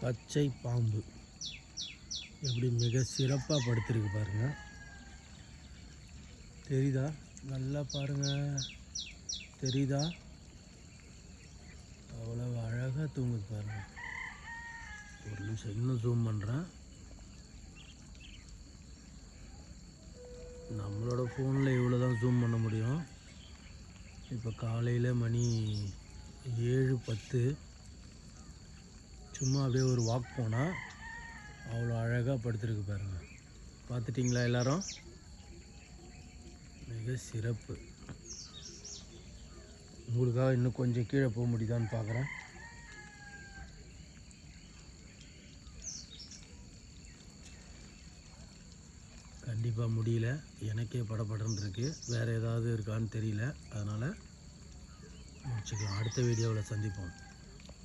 பச்சை பாம்பு எப்படி மிக சிறப்பாக படுத்திருக்கு பாருங்கள். தெரியுதா? நல்லா பாருங்கள், தெரியுதா? அவ்வளோ அழகாக தூங்குது பாருங்கள். ஒரு நிமிஷம் இன்னும் ஜூம் பண்ணுறேன். நம்மளோட ஃபோனில் இவ்வளோ தான் ஜூம் பண்ண முடியும். இப்போ காலையில் மணி 7:10. சும்மா அப்படியே ஒரு வாக் போனால் அவ்வளோ அழகாக படுத்துருக்கு பாருங்கள். பார்த்துட்டிங்களா எல்லாரும்? மிக சிறப்பு. உங்களுக்காக இன்னும் கொஞ்சம் கீழே போக முடியுதான்னு பார்க்குறேன். கண்டிப்பாக முடியல, எனக்கே படபடன்னு இருக்குது. வேறு ஏதாவது இருக்கான்னு தெரியல, அதனால் முடிச்சுக்கலாம். அடுத்த வீடியோவில் சந்திப்போம்.